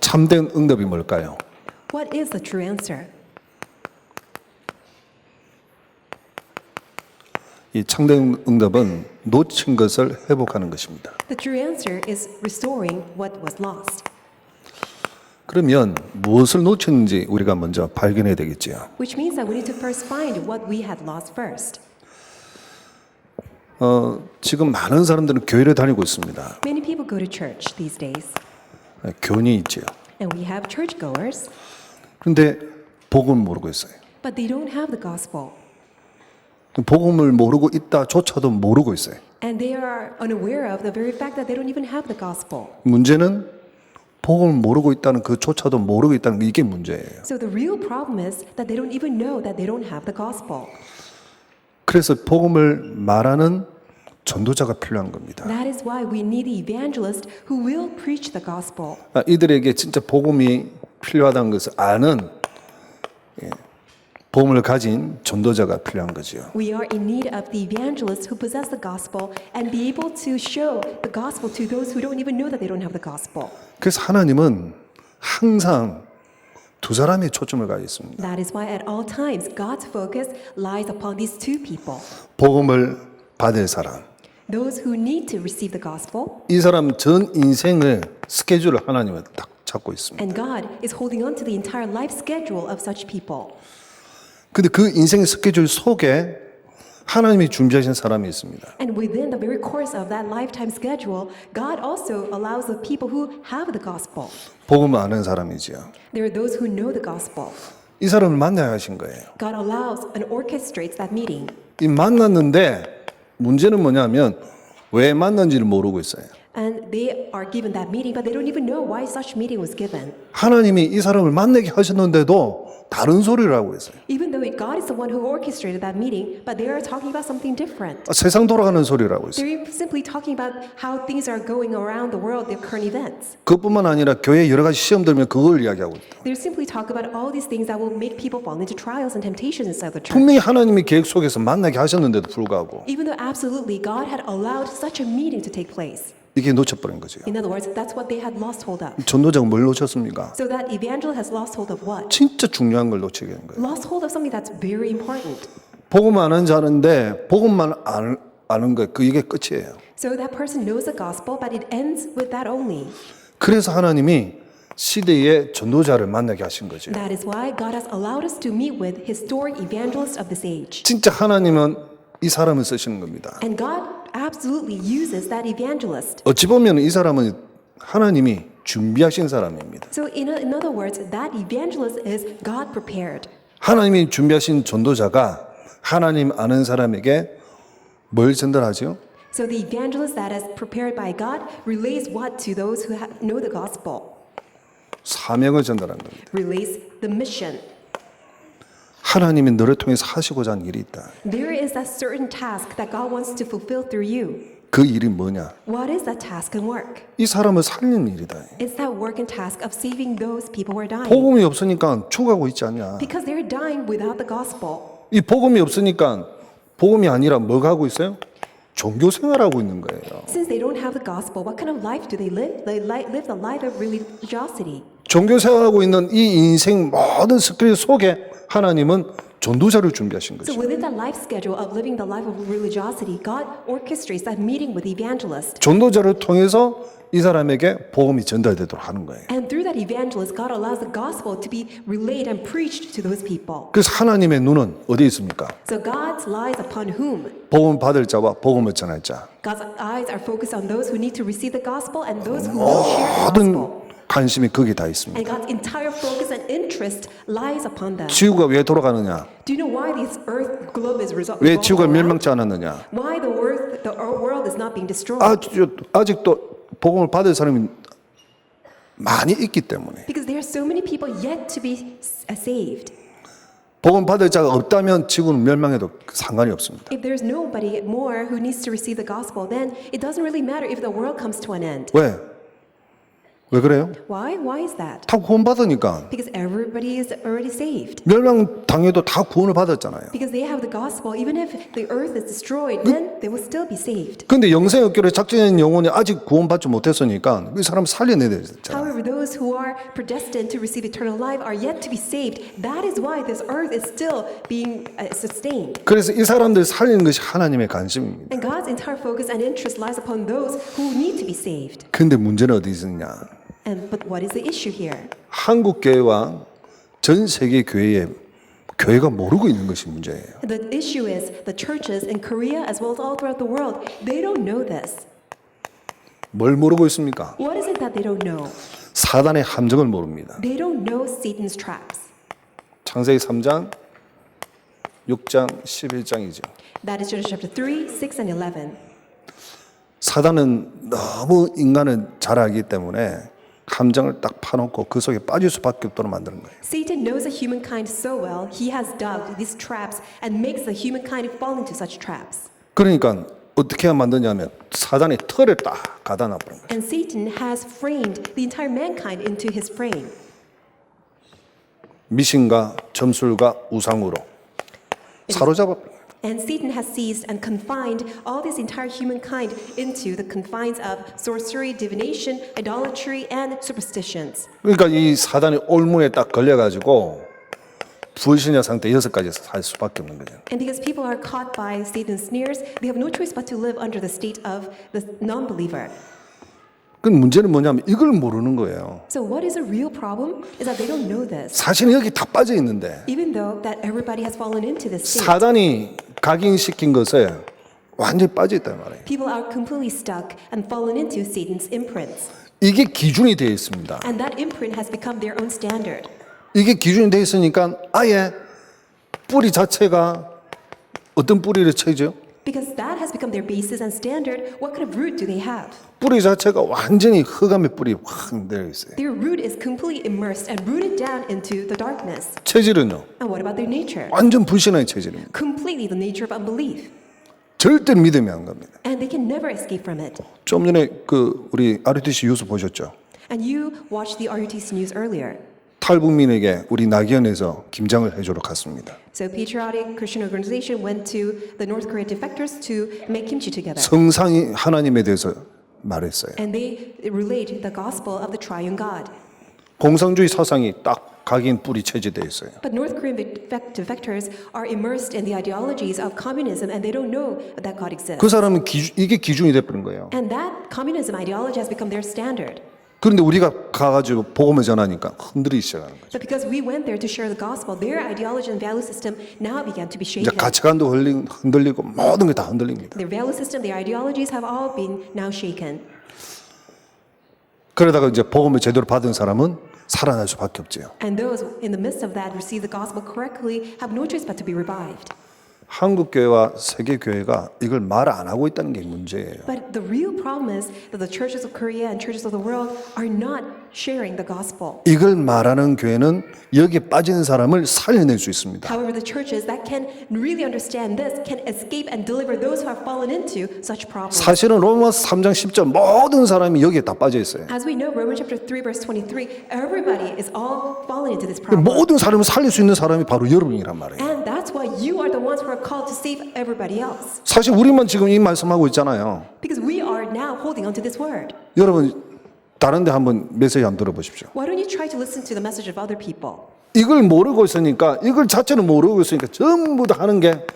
참된 응답이 뭘까요? What is the true answer? 이 참된 응답은 놓친 것을 회복하는 것입니다. The true answer is restoring what was lost, 그러면 무엇을 놓쳤는지 우리가 먼저 발견해야 되겠지요. which means that we need to first find what we had lost first. 지금 많은 사람들은 교회를 다니고 있습니다. Many people go to church these days, 교인이 있지요. and we have churchgoers, 그런데 복음을 모르고 있어요. but they don't have the gospel, 복음을 모르고 있다조차도 모르고 있어요. and they are unaware of the very fact that they don't even have the gospel. 문제는 복음을 모르고 있다는 그조차도 모르고 있다는 게 이게 문제예요. So the real problem is that they don't even know that they don't have the gospel. 그래서 복음을 말하는 전도자가 필요한 겁니다. That is why we need the evangelist who will preach the gospel. 이들에게 진짜 복음이 필요하다는 것을 아는 복음을 가진 전도자가 필요한 거죠. We are in need of the evangelist who possess the gospel and be able to show the gospel to those who don't even know that they don't have the gospel. 그래서 하나님은 항상 두 사람에 초점을 가지고 있습니다. That is why at all times God's focus lies upon these two people. 복음을 받을 사람. Those who need to receive the gospel, 이 사람 전 인생을 스케줄을 하나님은 딱 잡고 있습니다. and God is holding on to the entire life schedule of such people. 근데 그 인생의 스케줄 속에 하나님이 준비하신 사람이 있습니다. And within the very course of that lifetime schedule, God also allows the people who have the gospel. 복음을 아는 사람이지요. There are those who know the gospel. 이 사람을 만나야 하신 거예요. God allows and orchestrates that meeting. 이 만났는데 문제는 뭐냐면 왜 만난지를 모르고 있어요. And they are given that meeting, but they don't even know why such meeting was given. 하나님이 이 사람을 만나게 하셨는데도 다른 소리를 하고 있어요. Even though God is the one who orchestrated that meeting, but they are talking about something different. 세상 돌아가는 소리를 하고 있어요. They're simply talking about how things are going around the world, their current events. 그것뿐만 아니라 교회 여러 가지 시험 들면 그걸 이야기하고 있다. They simply talk about all these things that will make people fall into trials and temptations inside the church. 분명히 하나님이 계획 속에서 만나게 하셨는데도 불구하고 Even though absolutely God had allowed such a meeting to take place. 이게 놓쳐버린 거죠. In other words, that's what they had lost hold of. 전도자가 뭘 놓쳤습니까? So that evangelist has lost hold of what? 진짜 중요한 걸 놓치게 된 거예요. Lost hold of something that's very important. 복음 아는 자는데 복음만 아는 거 이게 끝이에요. So that person knows the gospel, but it ends with that only. 그래서 하나님이 시대의 전도자를 만나게 하신 거죠. That is why God has allowed us to meet with historic evangelists of this age. 진짜 하나님은 이 사람을 쓰시는 겁니다. And God absolutely uses that evangelist. 어찌 보면 이 사람은 하나님이 준비하신 사람입니다. So in other words, that evangelist is God prepared. 하나님이 준비하신 전도자가 하나님 아는 사람에게 뭘 전달하죠? So the evangelist that is prepared by God relays what to those who know the gospel? 사명을 전달한 겁니다. Relays the mission. 하나님이 너를 통해서 하시고자 하는 일이 있다. There is that certain task that God wants to fulfill through you. 그 일이 뭐냐? What is that task and work? 이 사람을 살리는 일이다. It's that work and task of saving those people who are dying. 복음이 없으니까 죽어가고 있지 않냐? Because they're dying without the gospel. 이 복음이 없으니까 복음이 아니라 뭐가 하고 있어요? 종교 생활하고 있는 거예요. Since they don't have the gospel, what kind of life do they live? They live the life of religiosity. 종교 생활하고 있는 이 인생 모든 스킬 속에 하나님은 전도자를 준비하신 So 거죠. within that life schedule of living the life of religiosity, God orchestrates that meeting with the evangelist. 전도자를 통해서 이 사람에게 복음이 전달되도록 하는 거예요. And through that evangelist, God allows the gospel to be relayed and preached to those people. 그래서 하나님의 눈은 어디에 있습니까? So God's eyes upon whom? 복음 받을 자와 복음을 전할 자. God's eyes are focused on those who need to receive the gospel and those who will share the 모든 gospel. 관심이 거기에 다 And 있습니다. God's entire focus and interest lies upon them. 지구가 왜 돌아가느냐? Do you know why this earth globe is 왜 지구가 revolving around? 멸망치 않았느냐? Why the world is not being destroyed? 아직도 복음을 받을 사람이 많이 있기 때문에. Because there are so many people yet to be saved. 복음 받을 자가 없다면 지구는 멸망해도 상관이 없습니다. If there's nobody more who needs to receive the gospel, then it doesn't really matter if the world comes to an end. 왜? 왜 그래요? Why? Why is that? 다 구원받으니까. Because everybody is already saved. 멸망당해도 다 구원을 받았잖아요. Because they have the gospel, even if the earth is destroyed, then they will still be saved. 근데 영생 얻기로 작정한 영혼이 아직 구원받지 못했으니까 그 사람 살려내야 되잖아요. However, those who are predestined to receive eternal life are yet to be saved. That is why this earth is still being sustained. 그래서 이 사람들 살리는 것이 하나님의 관심입니다. And God's entire focus and interest lies upon those who need to be saved. 근데 문제는 어디 있느냐? But what is the issue here? 한국 교회와 전 세계 교회가 모르고 있는 것이 문제예요. The issue is the churches in Korea as well as all throughout the world, they don't know this. 뭘 모르고 있습니까? What is it that they don't know? 사단의 함정을 모릅니다. They don't know Satan's traps. 창세기 3장, 6장, 11장이죠. That is Genesis chapter 3, 6, and 11. 사단은 너무 인간을 잘 알기 때문에 함정을 딱 파놓고 그 속에 빠질 수밖에 없도록 만드는 거예요. Satan knows the humankind so well, he has dug these traps and makes the humankind fall into such traps. 그러니까 어떻게 만드냐면 사단의 틀을 딱 가다 놔버린 거예요. And Satan has framed the entire mankind into his frame. 미신과 점술과 우상으로 사로잡아 버린 거예요. And Satan has seized and confined all this entire humankind into the confines of sorcery, divination, idolatry, and superstitions. 그러니까 이 사단의 올문에 딱 걸려가지고 불신자 상태 6가지에서 살 수밖에 없는 거죠. And because people are caught by Satan's snares, they have no choice but to live under the state of the non-believer. 그 문제는 뭐냐면 이걸 모르는 거예요. So what is a real problem is that they don't know this. 사실은 여기 다 빠져 있는데 Even though that everybody has fallen into this state, 사단이 각인시킨 것에 완전히 빠져 있단 말이에요. people are completely stuck and fallen into Satan's imprints. 이게 기준이 되어 있습니다. And that imprint has become their own standard. 이게 기준이 되어 있으니까 아예 뿌리 자체가 어떤 뿌리를 쳐죠? Because that has become their basis and standard, what kind of root do they have? 뿌리 자체가 완전히 흑암의 뿌리 확 내려 있어요. Their root is completely immersed and rooted down into the darkness. 체질은요? And what about their nature? 완전 불신의 체질입니다. Completely the nature of unbelief. 절대 믿음이 안 갑니다. And they can never escape from it. 좀 전에 그 우리 RUTC 뉴스 보셨죠? And you watched the RUTC news earlier. 탈북민에게 우리 낙연에서 김장을 해주러 갔습니다. So patriotic Christian organization went to the North Korean defectors to make kimchi together. 성상이 하나님에 대해서 말했어요. And they relate the gospel of the triune God. 공산주의 사상이 딱 각인 뿌리 체제되어 있어요. But North Korean defectors are immersed in the ideologies of communism and they don't know that God exists. 그 사람은 이게 기준이 돼버린 거예요. And that communism ideology has become their standard. 그런데 우리가 가가지고 복음을 전하니까 흔들리기 시작하는 거죠. But because we went there to share the gospel, their ideology and value system now began to be 이제 shaken. 가치관도 흔들리고 모든 게 다 흔들립니다. Their value system, their ideologies have all been now shaken. 그러다가 이제 복음을 제대로 받은 사람은 살아날 수밖에 없지요. And those in the midst of that receive the gospel correctly have no choice but to be revived. 한국 교회와 세계 교회가 이걸 말 안 하고 있다는 게 문제예요. But the real problem is that the churches of Korea and churches of the world are not sharing the gospel. 이걸 말하는 교회는 여기에 빠지는 사람을 살려낼 수 있습니다. However, the churches that can really understand this can escape and deliver those who have fallen into such problems. 사실은 로마서 3장 10절 모든 사람이 여기에 다 빠져 있어요. As we know, Romans chapter 3 verse 23, everybody is all fallen into this problem. 모든 사람을 살릴 수 있는 사람이 바로 여러분이란 말이에요. And that's why you are the ones who are called to save everybody else. 사실 우리만 지금 이 말씀하고 있잖아요. Because we are now holding on to this word. 여러분 다른 데 한번 메시지 한번 들어보십시오. Why don't you try to listen to the message of other people? 이걸 모르고 있으니까 이걸 자체는 모르고 있으니까 전부 다 하는 게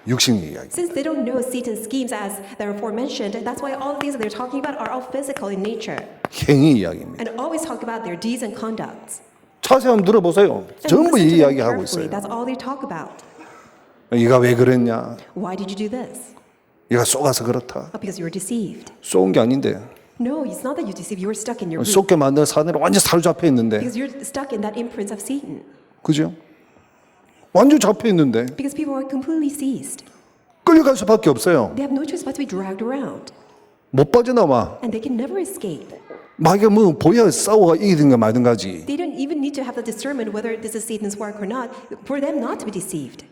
육신의 이야기. Since they don't know Satan's schemes as they're aforementioned, that's why all the things that they're talking about are all physical in nature. 행위 이야기입니다. And always talk about their deeds and conducts. 자세히 한번 들어보세요. And 전부 listen 이 to them 이야기 하고 carefully. 있어요. That's all they talk about. 이가 왜 그랬냐? Why did you do this? 이가 속아서 그렇다. Because you were deceived. 속은 게 아닌데 No, it's not that you deceived. You were stuck in your root. 속게 만든 사단에 완전 사로잡혀 있는데, Because you're stuck in that imprint of Satan. 그죠? 완전 잡혀 있는데 Because people are completely seized. 끌려갈 수밖에 없어요. They have no choice but to be dragged around. 못 빠져나와. And they can never escape. 막 이게 뭐 보여 싸워가 이기든가 말든가지. They don't even need to have the discernment whether this is Satan's work or not, for them not to be deceived.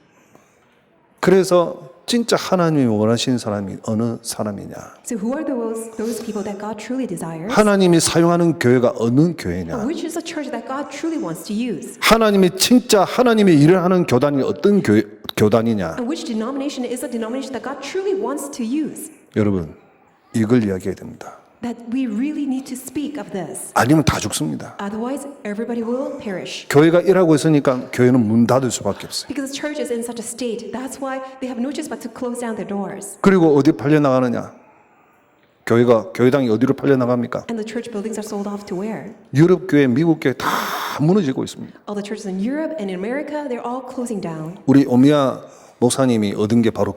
그래서 진짜 하나님이 원하시는 사람이 어느 사람이냐? So who are those people that God truly desires? 하나님이 사용하는 교회가 어느 교회냐? Which is the church that God truly wants to use? 하나님이 진짜 하나님의 일을 하는 교단이 어떤 교단이냐? And which denomination is a denomination that God truly wants to use? 여러분, 이걸 이야기해야 됩니다. That we really need to speak of this. 아니면 다 죽습니다. Otherwise, everybody will perish. 교회가 일하고 있으니까 교회는 문 닫을 수밖에 없어요. Because the church is in such a state, that's why they have no choice but to close down their doors. 그리고 어디 팔려 나가느냐? 교회당이 어디로 팔려 나갑니까? And the church buildings are sold off to where? 유럽 교회, 미국 교회 다 무너지고 있습니다. All the churches in Europe and in America, they're all closing down. 우리 오미야 목사님이 얻은 게 바로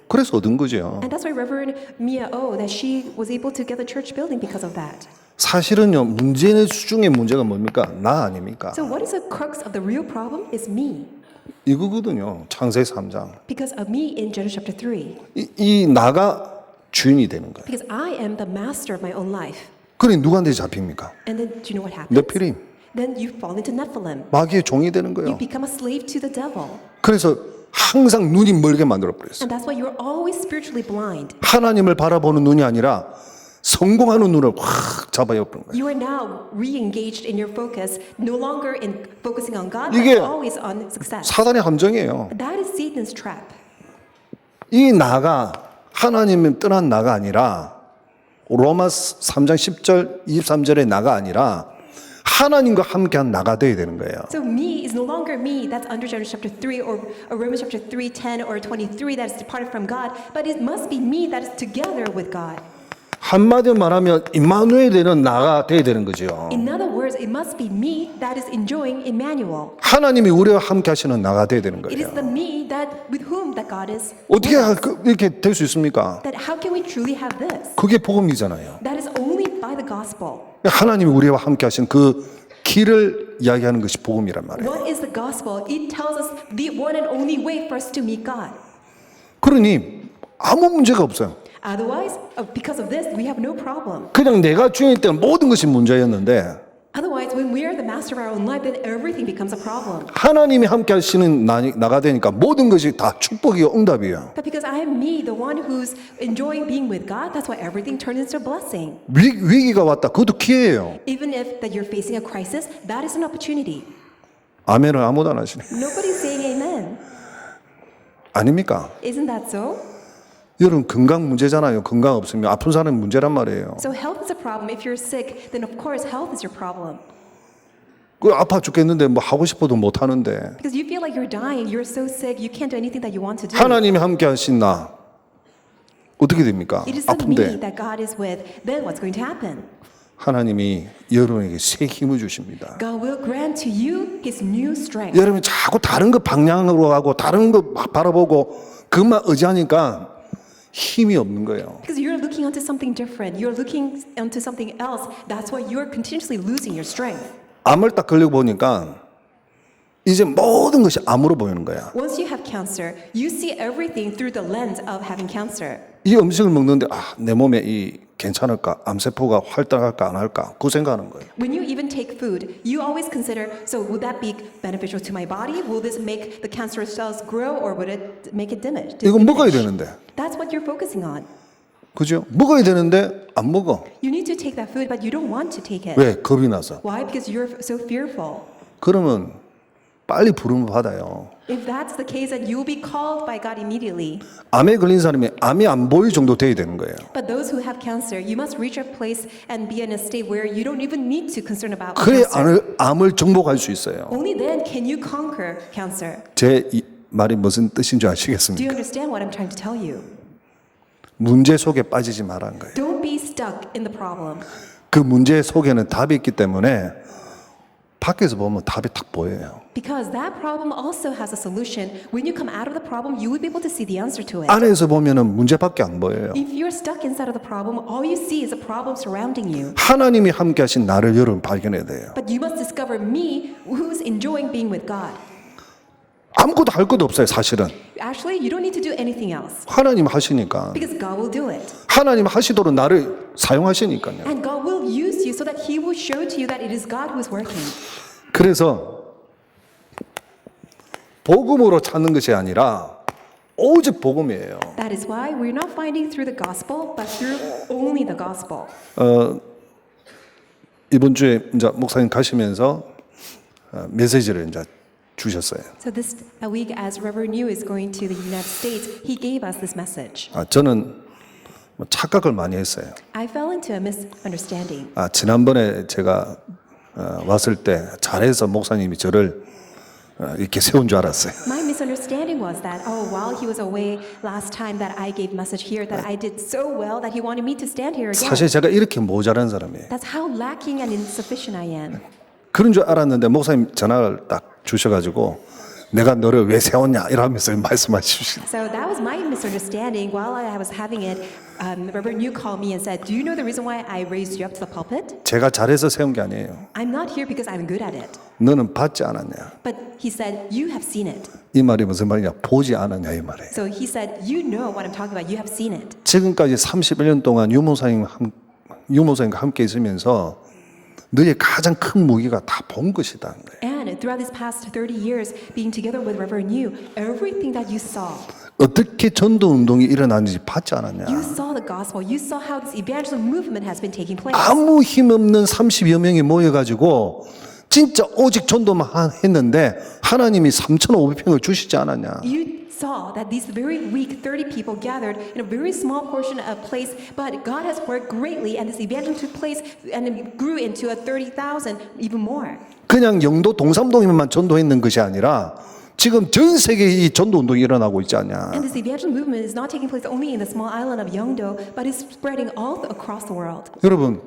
그래서 얻은 거죠. And that's why Reverend Mia O, that she was able to get the church building because of that. 사실은요, 문제의 수중의 문제가 뭡니까? 나 아닙니까? So what is the crux of the real problem is me. 이거거든요. 창세기 3장. Because of me in Genesis chapter 3. 이 나가 주인이 되는 거예요. Because I am the master of my own life. 그러니 누구한테 잡힙니까? And then do you know what happens? 네피림. Then you fall into Nephilim. 마귀의 종이 되는 You 거예요. become a slave to the devil. 그래서 항상 눈이 멀게 만들어 버렸어요. And that's why you're always spiritually blind. 하나님을 바라보는 눈이 아니라 성공하는 눈을 확 잡아야 버린 거예요. You are now re-engaged in your focus, no longer in focusing on God, 이게 but always on success. 사단의 함정이에요. That is Satan's trap. 이 나가 하나님을 떠난 나가 아니라 로마 3장 10절 23절의 나가 아니라 하나님과 함께한 나가 되어야 되는 거예요. So me is no longer me that's under Genesis chapter 3 or Romans chapter 3, 10 or 23 that is departed from God, but it must be me that is together with God. 한마디로 말하면 임마누엘 되는 나가 되어야 되는 거죠. In other words, it must be me that is enjoying Emmanuel. 하나님이 우리와 함께 하시는 나가 되어야 되는 It is 거예요. the me that with whom that God is. 어떻게 이렇게 될 수 있습니까? That how can we truly have this? 그게 복음이잖아요. That is only by the gospel. 하나님이 우리와 함께 하신 그 길을 이야기하는 것이 복음이란 말이에요. What is the gospel? It tells us the one and only way for us to meet God. 그러니 아무 문제가 없어요. Otherwise, because of this, we have no problem. 그냥 내가 주인일 때는 모든 것이 문제였는데 Otherwise, when we are the master of our own life, then everything becomes a problem. 하나님이 함께 하시는 나가 되니까 모든 것이 다 축복이요 응답이에요. But because I am me, the one who's enjoying being with God, that's why everything turns into a blessing. 위기가 왔다. 그것도 기회예요. Even if that you're facing a crisis, that is an opportunity. 아멘을 아무도 안 하시네. Nobody's saying amen. 아닙니까? Isn't that so? 여러분 건강 문제잖아요. 건강 없으면 아픈 사람이 문제란 말이에요. So health is a problem. If you're sick, then of course health is your problem. 그 아파 죽겠는데 뭐 하고 싶어도 못 하는데 Because you feel like you're dying, you're so sick, you can't do anything that you want to do. 하나님이 함께 하신 나 어떻게 됩니까? It is the me 아픈데 that God is with. Then what's going to happen? 하나님이 여러분에게 새 힘을 주십니다. God will grant to you His new strength. 여러분이 자꾸 다른 거 방향으로 가고 다른 거 막 바라보고 그것만 의지하니까 힘이 없는 거예요. Because you're looking onto something different. You're looking onto something else. That's why you're continuously losing your strength. 암을 딱 걸려 보니까 이제 모든 것이 암으로 보이는 거야. Once you have cancer, you see everything through the lens of having cancer. 이 음식을 먹는데 내 몸에 이 괜찮을까? 암세포가 활동할까 안 할까? 그 생각하는 거예요. When you even take food, you always consider, so would that be beneficial to my body? Will this make the cancerous cells grow or would it make it diminish? 이거 먹어야 되는데. That's what you're focusing on. 그죠? 먹어야 되는데 안 먹어. You need to take that food, but you don't want to take it. 왜? 겁이 나서. Why? Because you're so fearful. 그러면 빨리 부름을 받아요. If that's the case, then you'll be called by God immediately. 암에 걸린 사람이 암이 안 보일 정도 돼야 되는 거예요. But those who have cancer, you must reach a place and be in a state where you don't even need to concern about 그래 cancer. 암을 정복할 수 있어요. Only then can you conquer cancer. 제 이 말이 무슨 뜻인 줄 Do you 아시겠습니까? understand what I'm trying to tell you? 문제 속에 빠지지 말라는 거예요. Don't be stuck in the problem. 그 문제 속에는 답이 있기 때문에 밖에서 보면 답이 딱 보여요. Because that problem also has a solution. When you come out of the problem, you will be able to see the answer to it. 안에서 보면은 문제밖에 안 보여요. If you're stuck inside of the problem, all you see is a problem surrounding you. 하나님이 함께 하신 나를 여러분 발견해야 돼요. But you must discover me who's enjoying being with God. 아무것도 할 것도 없어요, 사실은. Actually, you don't need to do anything else. 하나님 하시니까. Because God will do it. 하나님 하시도록 나를 사용하시니까요. And God will use you so that He will show to you that it is God who is working. 그래서 복음으로 찾는 것이 아니라 오직 복음이에요. That is why we're not finding through the gospel, but through only the gospel. 이번 주에 이제 목사님 가시면서 메시지를 이제 주셨어요. So this week, as Reverend Yu is going to the United States, he gave us this message. 저는 착각을 많이 했어요. I fell into a misunderstanding. 지난번에 제가 왔을 때 잘해서 목사님이 저를 이렇게 세운 줄 알았어요. My misunderstanding was that, while he was away last time that I gave message here, that I did so well that he wanted me to stand here again. 사실 제가 이렇게 모자란 사람이에요. That's how lacking and insufficient I am. 그런 줄 알았는데 목사님 전화를 딱 주셔가지고 내가 너를 왜 세웠냐 이러면서 말씀하시죠. So that was my misunderstanding. While I was having it, Reverend Yu called me and said, "Do you know the reason why I raised you up to the pulpit? 제가 잘해서 세운 게 아니에요. I'm not here because I'm good at it." 너는 받지 않았냐? But he said, "You have seen it." 이 말이 무슨 말이냐? 보지 않았냐 이 말이에요. So he said, "You know what I'm talking about. You have seen it." 지금까지 31년 동안 유모사님과 함께 있으면서 너의 가장 큰 무기가 다 본 것이다. And throughout these past 30 years being together with Reverend Yu, everything that you saw, 어떻게 전도 운동이 일어나는지 봤지 않았냐? you saw the gospel. You saw how this evangelism movement has been taking place. 아무 힘 없는 30여 명이 모여가지고 진짜 오직 전도만 했는데 하나님이 3,500평을 주시지 않았냐? You saw that these very weak 30 people gathered in a very small portion of place, but God has worked greatly, and this evangelism took place and it grew into a 30,000, even more. 그냥 영도 동삼동에만 전도했는 것이 아니라 지금 전 세계에 이 전도 운동이 일어나고 있지 않냐? And this evangelism movement is not taking place only in the small island of Yeongdo, but is spreading all across the world. 여러분,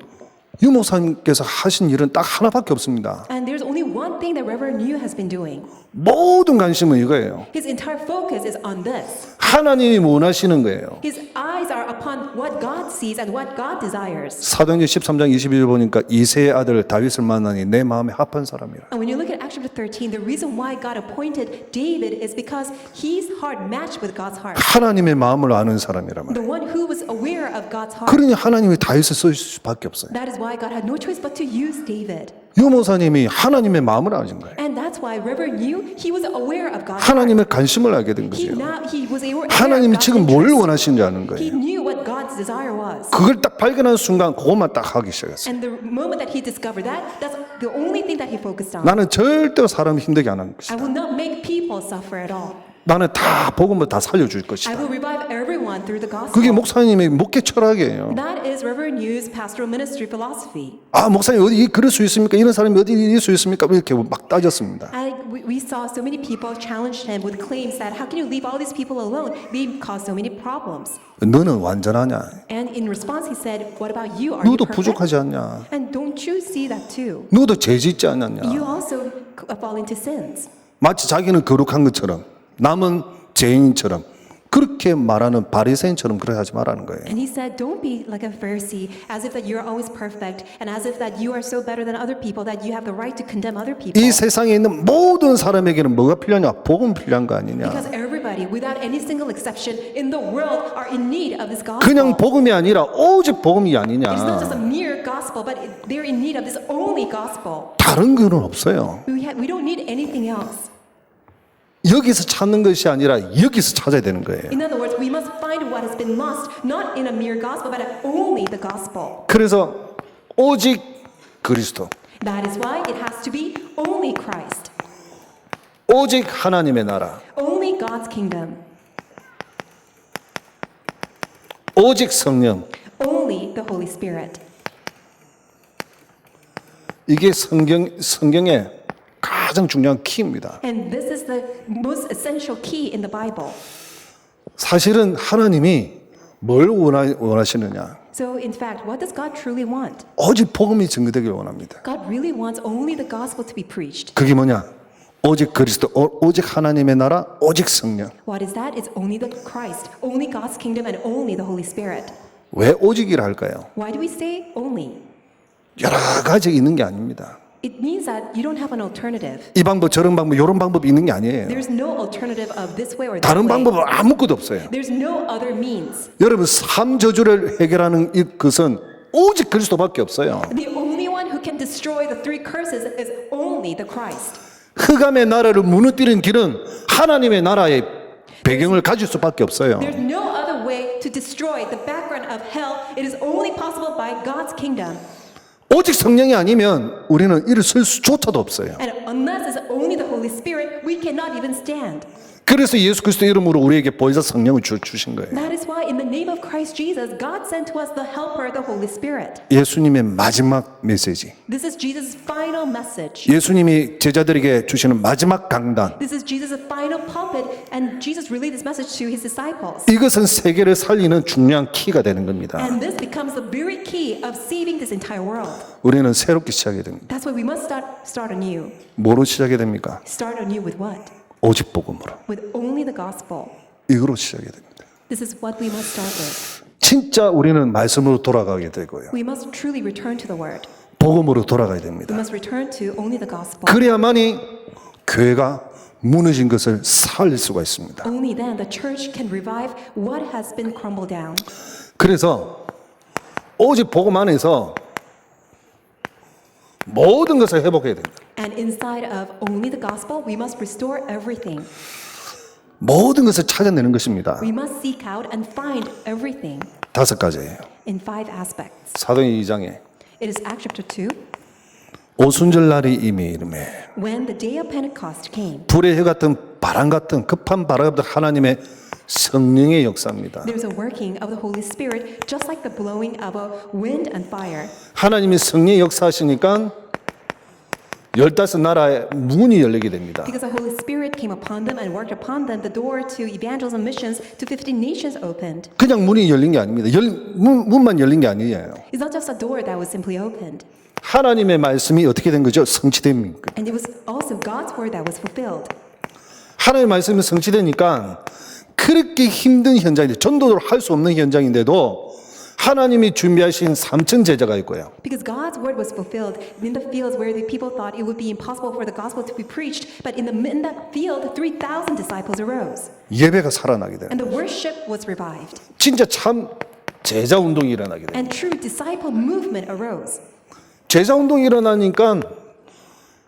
유 목사님께서 하신 일은 딱 하나밖에 없습니다. And there's only one thing that Reverend Yu has been doing. 모든 관심은 이거예요. His entire focus is on this. 하나님이 원하시는 거예요. His eyes are upon what God sees and what God desires. 사도행전 13장 22절 보니까 이새의 아들 다윗을 만나니 내 마음에 합한 사람이라. And when you look at Acts chapter 13, the reason why God appointed David is because his heart matched with God's heart. 하나님의 마음을 아는 사람이란 말이에요. The one who was aware of God's heart. 그러니 하나님이 다윗을 쓰실 수밖에 없어요. That is why God had no choice but to use David. 유 목사님이 하나님의 마음을 아신 거예요. And that's why Reverend Yu, he was aware of God's heart. 하나님의 관심을 알게 된 He 거죠. was aware 하나님이 of God's 지금 뭘 interest. 원하시는지 아는 He 거예요. knew what God's desire was. 그걸 딱 발견한 순간 그것만 딱 하기 시작했어요. And the moment that he discovered that, that's the only thing that he focused on. 나는 절대로 사람 힘들게 안 하는 I 것이다. will not make people suffer at all. 나는 다 복음을 다 살려줄 I 것이다. will revive everyone through the gospel. 그게 목사님의 목회 철학이에요. That is Reverend Yu's pastoral ministry philosophy. 목사님 어디 그럴 수 있습니까? 이런 사람이 어디 있을 수 있습니까? 이렇게 막 따졌습니다. And we saw so many people challenge him with claims that how can you leave all these people alone? They cause so many problems. 너는 완전하냐? And in response, he said, "What about you? Are 너도 you perfect? 부족하지 않냐? And don't you see that too? 너도 죄 짓지 않았냐? You also fall into sins." 마치 자기는 거룩한 것처럼 남은 죄인처럼 그렇게 말하는 바리새인처럼 그렇게 하지 말라는 거예요. And he said, "Don't be like a Pharisee, as if that you're always perfect, and as if that you are so better than other people that you have the right to condemn other people." 이 세상에 있는 모든 사람에게는 뭐가 필요하냐? 복음 필요한 거 아니냐? Because everybody, without any single exception in the world, are in need of this gospel. 그냥 복음이 아니라 오직 복음이 It's not just 아니냐? a mere gospel, but they're in need of this only gospel. 다른 거는 없어요. We don't need anything else. 여기서 찾는 것이 아니라 여기서 찾아야 되는 거예요. In other words, we must find what has been lost, not in a mere gospel, but only the gospel. 그래서 오직 그리스도, That is why it has to be only Christ, 오직 하나님의 나라, only God's kingdom, 오직 성령. only the Holy Spirit. 이게 성경의 가장 중요한 키입니다. And this is the most essential key in the Bible. 사실은 하나님이 뭘 원하시느냐? So, in fact, what does God truly want? 오직 복음이 증거되길 원합니다. God really wants only the gospel to be preached. 그게 뭐냐? 오직 그리스도, 오직 하나님의 나라, 오직 성령. What is that? It's only the Christ, only God's kingdom, and only the Holy Spirit. 왜 오직이라 할까요? Why do we say only? 여러 가지 있는 게 아닙니다. It means that you don't have an alternative. 이 방법, 저런 방법, 이런 방법이 있는 게 아니에요. There's no alternative of this way or that 다른 way. 방법은 아무것도 없어요. There's no other means. 여러분, 삼저주를 해결하는 이 것은 오직 그리스도밖에 없어요. The only one who can destroy the three curses is only the Christ. 흑암의 나라를 무너뜨리는 길은 하나님의 나라의 배경을 가질 수밖에 없어요. There's no other way to destroy the background of hell. It is only possible by God's kingdom. 오직 성령이 아니면 우리는 일을 쓸 수조차도 없어요. And unless it's only the Holy Spirit, we cannot even stand. 그래서 예수 그리스도 이름으로 우리에게 보혜사 성령을 주신 거예요. That is why in the name of Christ Jesus, God sent to us the helper, the Holy Spirit. 예수님의 마지막 메시지. This is Jesus' final message. 예수님이 제자들에게 주시는 마지막 강단. This is Jesus' final pulpit, and Jesus relayed this message to his disciples. 이것은 세계를 살리는 중요한 키가 되는 겁니다. And this becomes the very key of saving this entire world. 우리는 새롭게 시작해야 됩니다. That's why we must start anew. 뭐로 시작해야 됩니까? Start anew with what? 오직 복음으로. With only the gospel. 이거로 시작해야 됩니다. This is what we must start with. 진짜 우리는 말씀으로 돌아가게 되고요. We must truly return to the word. 복음으로 돌아가야 We 됩니다. must return to only the gospel. 그래야만이 교회가 무너진 것을 살릴 수가 있습니다. Only then the church can revive what has been crumbled down. 그래서 오직 복음 안에서 모든 것을 회복해야 됩니다. And inside of only the gospel, we must restore everything. 모든 것을 찾아내는 것입니다. We must seek out and find everything 5가지예요. in 5 aspects. 사도행 2장에 It is Acts chapter 2. 오순절 날이 이미 이름에 When the day of Pentecost came, 불의 해 같은 바람 같은 급한 바람 같은 하나님의 성령의 역사입니다. there's a working of the Holy Spirit just like the blowing of a wind and fire. 하나님이 성령의 역사하시니까 15나라의 문이 열리게 됩니다. Because the Holy Spirit came upon them and worked upon them, the door to evangelism missions to 50 nations opened. 그냥 문이 열린 게 아닙니다. 문만 열린 게 아니에요. It's not just a door that was simply opened. 하나님의 말씀이 어떻게 된 거죠? 성취됩니까? And it was also God's word that was fulfilled. 하나님의 말씀이 성취되니까 그렇게 힘든 현장인데 전도를 할 수 없는 현장인데도 하나님이 준비하신 3천 제자가 있고요. Because God's word was fulfilled in the fields where the people thought it would be impossible for the gospel to be preached, but in that field, 3,000 disciples arose, 예배가 살아나게 돼요. and the worship was revived, 진짜 참 제자 운동이 일어나게 돼요. and true disciple movement arose. 제자 운동이 일어나니까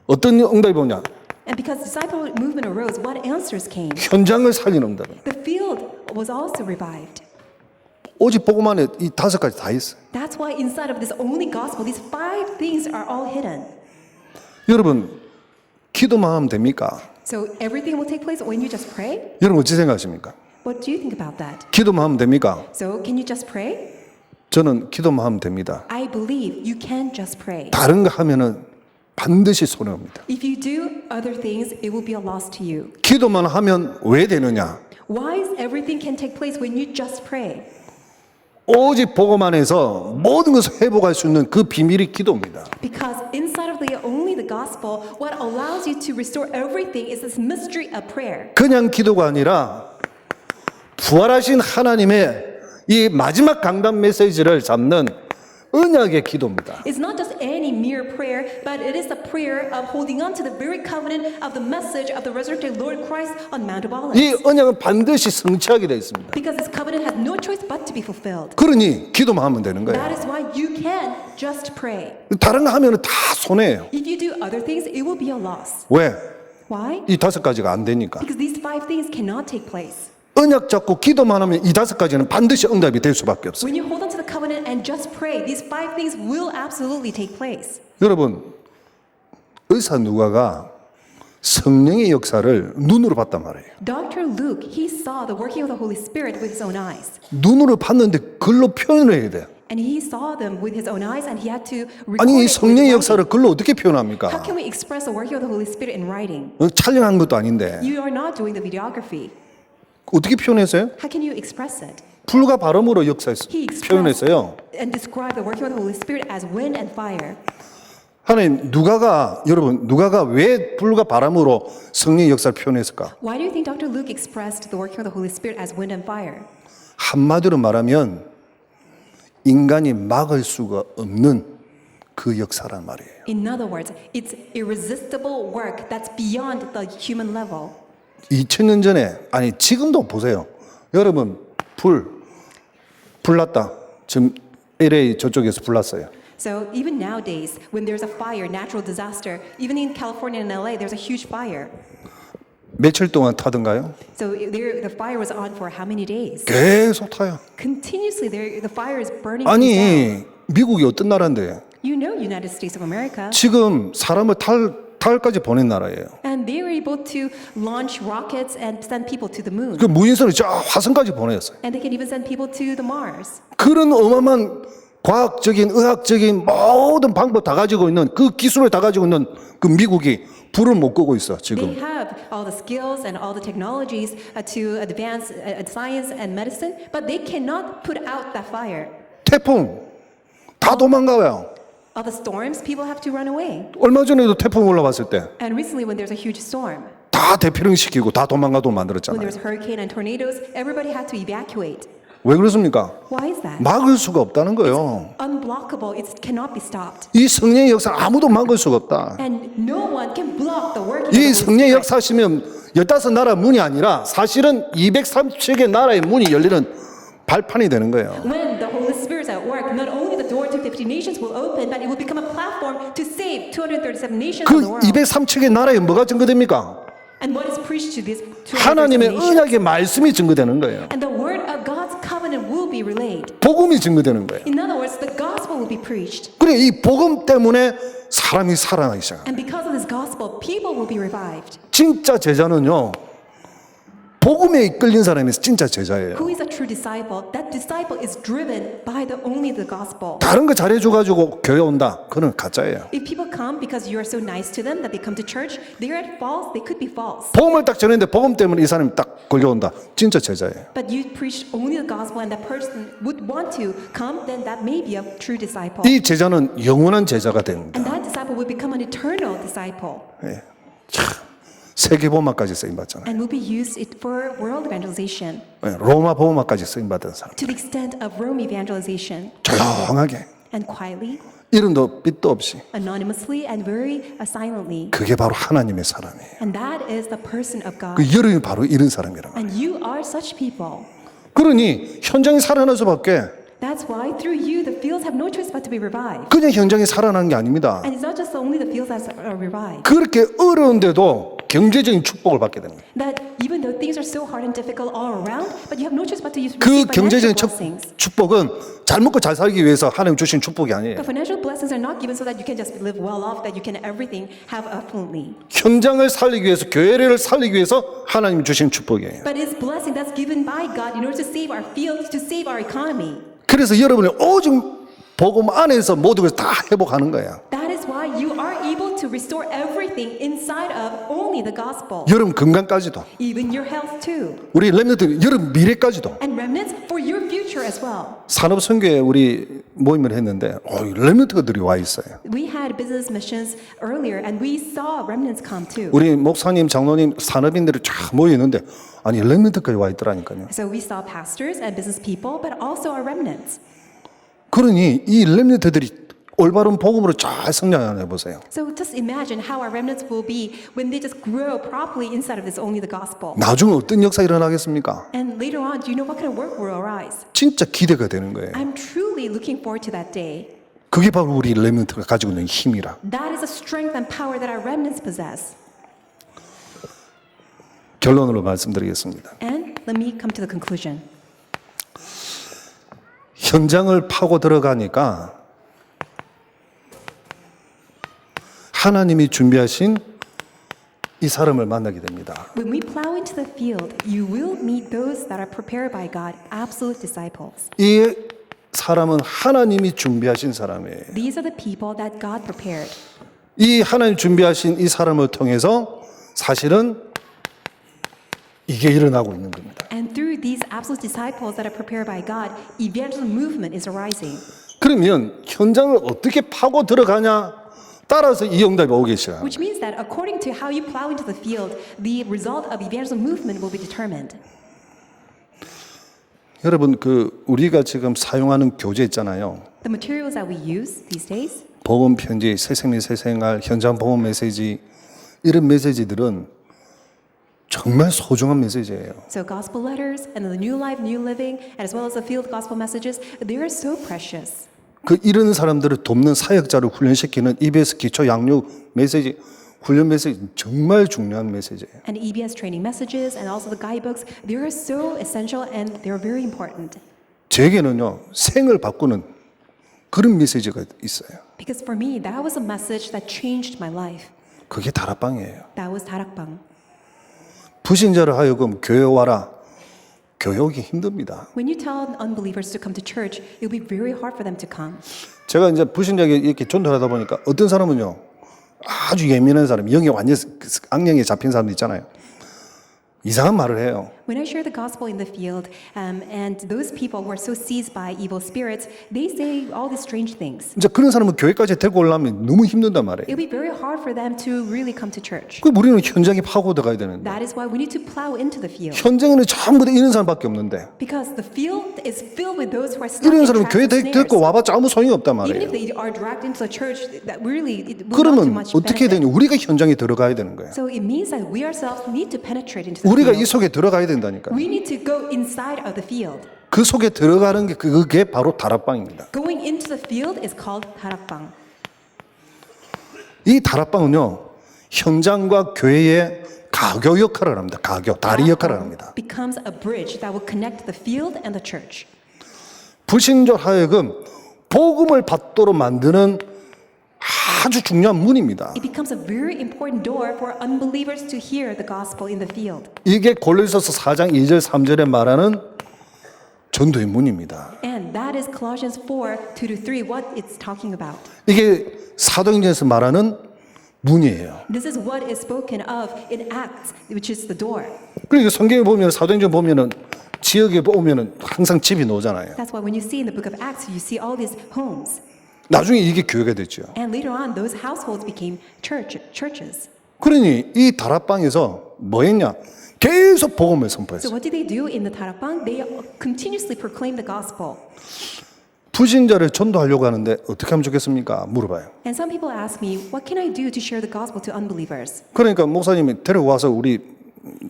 어떤 응답이 오냐? And because disciple movement arose, what answers came? 현장을 살리는 응답. The field was also revived. 오직 복음 안에 이 5가지 다 있어요. That's why inside of this only gospel, these 5 things are all hidden. 여러분 기도만 하면 됩니까? So everything will take place when you just pray? 여러분 어찌 생각하십니까? What do you think about that? 기도만 하면 됩니까? So can you just pray? 저는 기도만 하면 됩니다. I believe you can just pray. 다른 거 하면은 반드시 손해옵니다. If you do other things, it will be a loss to you. 기도만 하면 왜 되느냐? Why is everything can take place when you just pray? 오직 복음 안에서 모든 것을 회복할 수 있는 그 비밀이 기도입니다. Because inside of only the gospel, what allows you to restore everything is this mystery of prayer. 그냥 기도가 아니라 부활하신 하나님의 이 마지막 강단 메시지를 잡는 언약의 기도입니다. It's not just any mere prayer, but it is a prayer of holding on to the very covenant of the message of the resurrected Lord Christ on Mount of Olives. 이 언약은 반드시 성취하게 되어 있습니다. Because this covenant has no choice but to be fulfilled. 그러니 기도만 하면 되는 That 거예요. is why you can just pray. 다른 거 하면 다 손해예요. If you do other things, it will be a loss. 왜? Why? 이 5가지가 안 되니까. Because these 5 things cannot take place. 언약 잡고 기도만 하면 이 5가지는 반드시 응답이 될 수밖에 없어요. When you hold on to the covenant and just pray, these 5 things will absolutely take place. 여러분 의사 누가가 성령의 역사를 눈으로 봤단 말이에요. Dr. Luke, he saw the working of the Holy Spirit with his own eyes. 눈으로 봤는데 글로 표현을 해야 돼요. And he saw them with his own eyes and he had to record 아니 이 it with 성령의 writing. 역사를 글로 어떻게 How 표현합니까? can we express the working of the Holy Spirit in writing? 촬영한 것도 아닌데 You are not doing the videography. 어떻게 표현했어요? How can you express it? 불과 발음으로 He expressed 표현했어요. and described the working of the Holy Spirit as wind and fire. 하나님 여러분 누가가 왜 불과 바람으로 성령의 역사를 표현했을까? Why do you think Dr. Luke expressed the working of the Holy Spirit as wind and fire? 한마디로 말하면 인간이 막을 수가 없는 그 역사란 말이에요. In other words, it's irresistible work that's beyond the human level. 2000년 전에 아니 지금도 보세요. 여러분 불 났다. 지금 LA 저쪽에서 불 났어요. So even nowadays, when there's a fire, natural disaster, even in California and LA, there's a huge fire. 며칠 동안 타던가요? So the fire was on for how many days? 계속 타요. Continuously, the fire is burning things down. 아니 미국이 어떤 나라인데 You know United States of America. 지금 사람을 달까지 보낸 나라예요. And they were able to launch rockets and send people to the moon. 그 무인선을 저 화성까지 보냈어요. And they can even send people to the Mars. 그런 어마어마한 과학적인 의학적인 모든 방법 다 가지고 있는 그 기술을 다 가지고 있는 그 미국이 불을 못 끄고 있어 They 지금. have all the skills and all the technologies to advance science and medicine, but they cannot put out that fire. 태풍 다 도망가요. All the storms, people have to run away. 얼마 전에도 태풍 올라왔을 때 다 And recently, when there's a huge storm, 대피령시키고 다 도망가도 when 만들었잖아요. there's hurricane and tornadoes, everybody had to evacuate. 왜 그렇습니까? Why is that? 막을 수가 없다는 거예요. Unblockable. It cannot be stopped. 이 성령의 역사를 아무도 막을 수가 없다. And no one can block the working of 이 the Holy 성령의 Spirit. 역사시면 15나라 문이 아니라 사실은 237개 나라의 문이 열리는 발판이 되는 거예요. When the Holy Spirit is at work, not only the door to 50 nations will open, but it will become a platform to save 237 nations 그 of the world. 237개 나라에 뭐가 증거됩니까? And what is preached to these 237 하나님의 nations? 언약의 말씀이 증거되는 거예요. And the word of God's covenant will be relayed. 복음이 증거되는 거예요. In other words, the gospel will be preached. 그래 이 복음 때문에 사람이 살아나기 시작합니다. And because of this gospel, people will be revived. 진짜 제자는요. 복음에 이끌린 사람이 진짜 제자예요. Who is a true disciple? That disciple is driven by only the gospel. 다른 거 잘해줘가지고 교회 온다. 그건 가짜예요. If people come because you are so nice to them that they come to church, they are false. They could be false. 복음을 딱 전했는데 복음 때문에 이 사람이 딱 걸려온다. 진짜 제자예요. But you preach only the gospel and that person would want to come, then that may be a true disciple. 이 제자는 영원한 제자가 됩니다. And that disciple will become an eternal disciple 예. 참, 세계복음화까지 쓰임받잖아요. and will be used for world evangelization 예, 로마 복음화까지 쓰임받은 사람. to the extent of Rome evangelization 조용하게 and quietly, 이름도 빛도 없이 anonymously, and very silently. 그게 바로 하나님의 사람이에요. And that is the person of God. 그 여러분이 바로 이런 사람이란 말이에요. And you are such people. 그러니 현장이 살아날 수밖에 That's why through you the fields have no choice but to be revived. 그냥 현장이 살아나는 게 아닙니다. And it's not just only the fields that are revived. 그렇게 어려운데도 경제적인 축복을 받게 됩니다. That even though things are so hard and difficult all around, but you have no choice but to use 그 receive financial 경제적인 blessings. 축복은 잘 먹고 잘 살기 위해서 하나님 주신 축복이 아니에요. The financial blessings are not given so that you can just live well off, that you can everything have affluently. 현장을 살리기 위해서 교회를 살리기 위해서 하나님 주신 축복이에요. But it's blessing that's given by God in order to save our fields, to save our economy. 그래서 여러분이 오직 복음 안에서 모든 것을 다 회복하는 거예요. That is why you are able to restore everything inside of only the gospel, 여러분 건강까지도 even your health too, 우리 렘넌트 여러분 미래까지도 and remnants for your future as well. 산업선교에 우리 모임을 했는데 렘넌트들이 와 있어요. We had business missions earlier, and we saw remnants come too. 우리 목사님, 장로님, 산업인들이 쫙 모여 있는데 아니 렘넌트까지 와 있더라니까요. So we saw pastors and business people, but also our remnants. 그러니 이 렘넌트들이 올바른 복음으로 잘 성장하는 보세요. So just imagine how our remnants will be when they just grow properly inside of this only the gospel. 나중에 어떤 역사 일어나겠습니까? And later on, do you know what kind of work will arise? 진짜 기대가 되는 거예요. I'm truly looking forward to that day. 그게 바로 우리 렘넌트가 가지고 있는 힘이라. That is the strength and power that our remnants possess. 결론으로 말씀드리겠습니다. And let me come to the conclusion. 현장을 파고 들어가니까 하나님이 준비하신 이 사람을 만나게 됩니다. When we plow into the field, you will meet those that are prepared by God, absolute disciples. 이 사람은 하나님이 준비하신 사람이에요. These are the people that God prepared. 이 하나님 준비하신 이 사람을 통해서 사실은 이게 일어나고 있는 겁니다. And through these absolute disciples that are prepared by God, evangelism movement is arising. 그러면 현장을 어떻게 파고 들어가냐 따라서 이 응답이 오기 시작합니다. Which means that according to how you plow into the field, the result of evangelism movement will be determined. 여러분 그 우리가 지금 사용하는 교재 있잖아요. The materials that we use these days, 복음 편지, 새생명 새생활, 현장 복음 메시지 이런 메시지들은 정말 소중한 메시지예요. so gospel letters and the new life, new living, and as well as the field gospel messages, they are so precious. 그 이런 사람들을 돕는 사역자를 훈련시키는 EBS 기초 양육 메시지 훈련 메시지 정말 중요한 메시지예요. And EBS training messages and also the guidebooks, they are so essential and they're very important. 제게는요, 생을 바꾸는 그런 메시지가 있어요. Because for me, that was a message that changed my life. 그게 다락방이에요. That was 다락방. 불신자를 하여금 교회 와라. 교육이 힘듭니다. When you tell unbelievers to come to church, it will be very hard for them to come. 제가 이제 불신자에게 이렇게 전도를 하다 보니까 어떤 사람은요, 아주 예민한 사람, 영이 완전 악령에 잡힌 사람 있잖아요. 이상한 말을 해요. When I share the gospel in the field, and those people who are so seized by evil spirits, they say all these strange things. 이제 그런 사람은 교회까지 데리고 오려면 너무 힘든단 말이에요. It will be very hard for them to really come to church. 그 우리는 현장에 파고 들어가야 되는데 That is why we need to plow into the field. 현장에는 전부 다 이런 사람밖에 없는데 Because the field is filled with those who are stuck 이런 in 사람은 traps 교회 and snares. 데리고 와봤자 아무 소용이 없단 Even 말이에요. if they are dragged into the church, that really it will not do 그러면 much 어떻게 benefit. 되냐? 우리가 현장에 들어가야 되는 거예요. So it means that we ourselves need to penetrate into the 우리가 이 field. 속에 들어가야 된다니까요. We need to go inside of the field. 그 속에 들어가는 게 그게 바로 다락방입니다. Going into the field is called 다락방. 이 다락방은요, 현장과 교회의 가교 역할을 합니다. 가교, 다리 역할을 합니다. Becomes a bridge that will connect the field and the church. 불신자 하여금 복음을 받도록 만드는 아주 중요한 문입니다. It becomes a very important door for unbelievers to hear the gospel in the field. 이게 골로새서 4장 2절 3절에 말하는 전도의 문입니다. And that is Colossians 4:2-3, what it's talking about. 이게 사도행전에서 말하는 문이에요. This is what is spoken of in Acts, which is the door. 그러니까 성경에 보면 사도행전 보면은 지역에 보면은 항상 집이 나오잖아요. That's why when you see in the book of Acts, you see all these homes. 나중에 이게 교회가 됐죠. And later on, those households became churches. 그러니 이 다락방에서 뭐 했냐? 계속 복음을 So 선포했어요. what did they do in the 다락방? They continuously proclaimed the gospel. 불신자를 전도하려고 하는데 어떻게 하면 좋겠습니까? 물어봐요. And some people ask me, what can I do to share the gospel to unbelievers? 그러니까 목사님이 데려와서 우리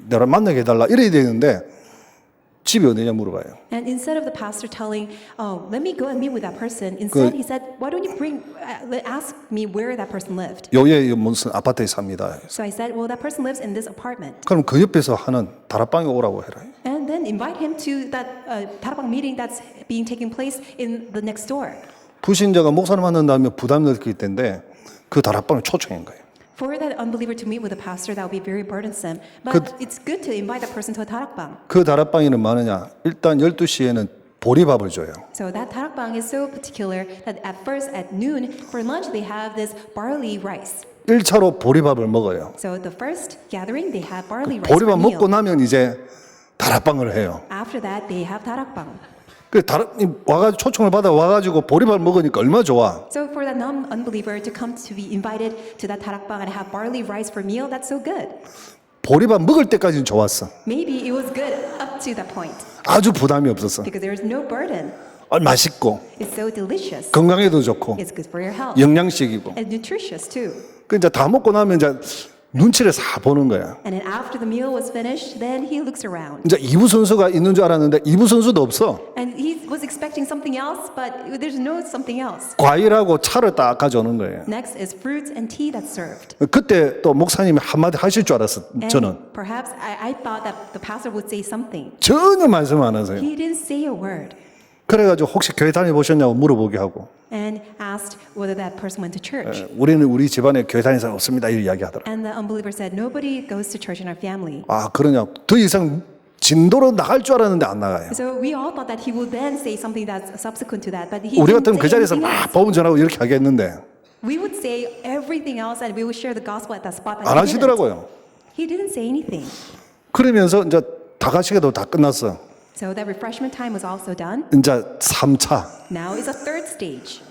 내가 만나게 해달라 이래야 되는데 집이 어디냐 물어봐요. And instead of the pastor telling, oh, let me go and meet with that person, instead he said, why don't you ask me where that person lived? 여기에 무슨 아파트에 삽니다. So I said, well, that person lives in this apartment. 그럼 그 옆에서 하는 다락방에 오라고 해라. And then invite him to that 다락방 meeting that's being taking place in the next door. 불신자가 목사를 만난다면 부담이 느낄 텐데 그 다락방을 초청한 거예요. For that unbeliever to meet with a pastor, that would be very burdensome. But it's good to invite that person to a 다락방. 그 다락방에는 뭐느냐? 일단 12시에는 보리밥을 줘요. So that 다락방 is so particular that at first at noon for lunch they have this barley rice. 1차로 보리밥을 먹어요. So the first gathering they have barley rice for 보리밥 a meal. 먹고 나면 이제 다락방을 해요. After that they have 다락방. 그 와가지고 초청을 받아 와가지고 보리밥 먹으니까 얼마나 좋아. So for that non-unbeliever to come to be invited to that 다락방 and have barley rice for meal, that's so good. 보리밥 먹을 때까지는 좋았어. Maybe it was good up to that point 아주 부담이 없었어. because there is no burden. 맛있고 It's so delicious. 건강에도 좋고 It's good for your health 영양식이고. and nutritious too. 그 이제 다 먹고 나면 이제 눈치를 싹 보는 거야. And then after the meal was finished, then he looks around. 이제 이부 선수가 있는 줄 알았는데 이부 선수도 없어. And he was expecting something else, but there's no something else. 과일하고 차를 딱 가져오는 거예요. Next is fruits and tea that's served. 그때 또 목사님이 한마디 하실 줄 알았어. And 저는 perhaps I thought that the pastor would say something. 전혀 말씀 안 하세요. He didn't say a word 그래가지고 혹시 교회 다녀보셨냐고 물어보게 하고 and asked whether that person went to church. 우리는 우리 집안에 교회 다니는 사람 없습니다 이렇게 이야기하더라. And the unbeliever said, nobody goes to church in our family. 아 그러냐 더 이상 진도로 나갈 줄 알았는데 안 나가요. So we all thought that he would then say something that's subsequent to that, but he 우리 didn't 같으면 그 say 자리에서 anything 막 else. 복음 전하고 이렇게 하겠는데 We would say everything else and we would share the gospel at that spot, but 안 he didn't. 하시더라고요. He didn't say anything. 그러면서 이제 다 가시게도 다 끝났어. So that refreshment time was also done. 이제 3차. Now is a third stage.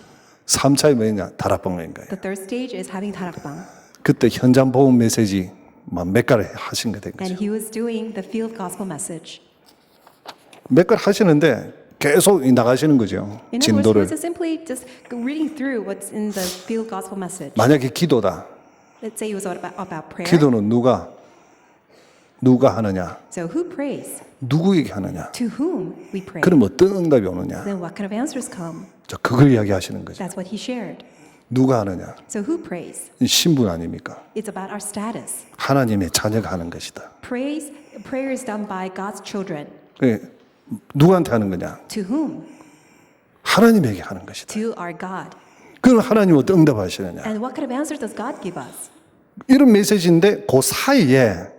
3차에 뭐냐? 다락방인 거예요. The third stage is having 다락방. 그때 현장 복음 메시지 몇 가지 하신 게 된 And 거죠. he was doing the field gospel message. 몇 가지 하시는데 계속 나가시는 거죠. In other words, he 진도를. was just simply just reading through what's in the field gospel message. 만약에 기도다. Let's say it was about prayer. 기도는 누가 하느냐? So who prays? 누구에게 하느냐? To whom we pray? 그럼 어떤 응답이 오느냐? Then what kind of answers come? 자, 그걸 이야기하시는 거죠. That's what he shared. 누가 하느냐? So who prays? 이 신분 아닙니까? It's about our status. 하나님의 자녀가 하는 것이다. Prayer is done by God's children. 그게 누구한테 하는 거냐? To whom? 하나님에게 하는 것이다. To our God. 그럼 하나님 어떤 응답하시느냐? And what kind of answer does God give us? 이런 메시지인데 그 사이에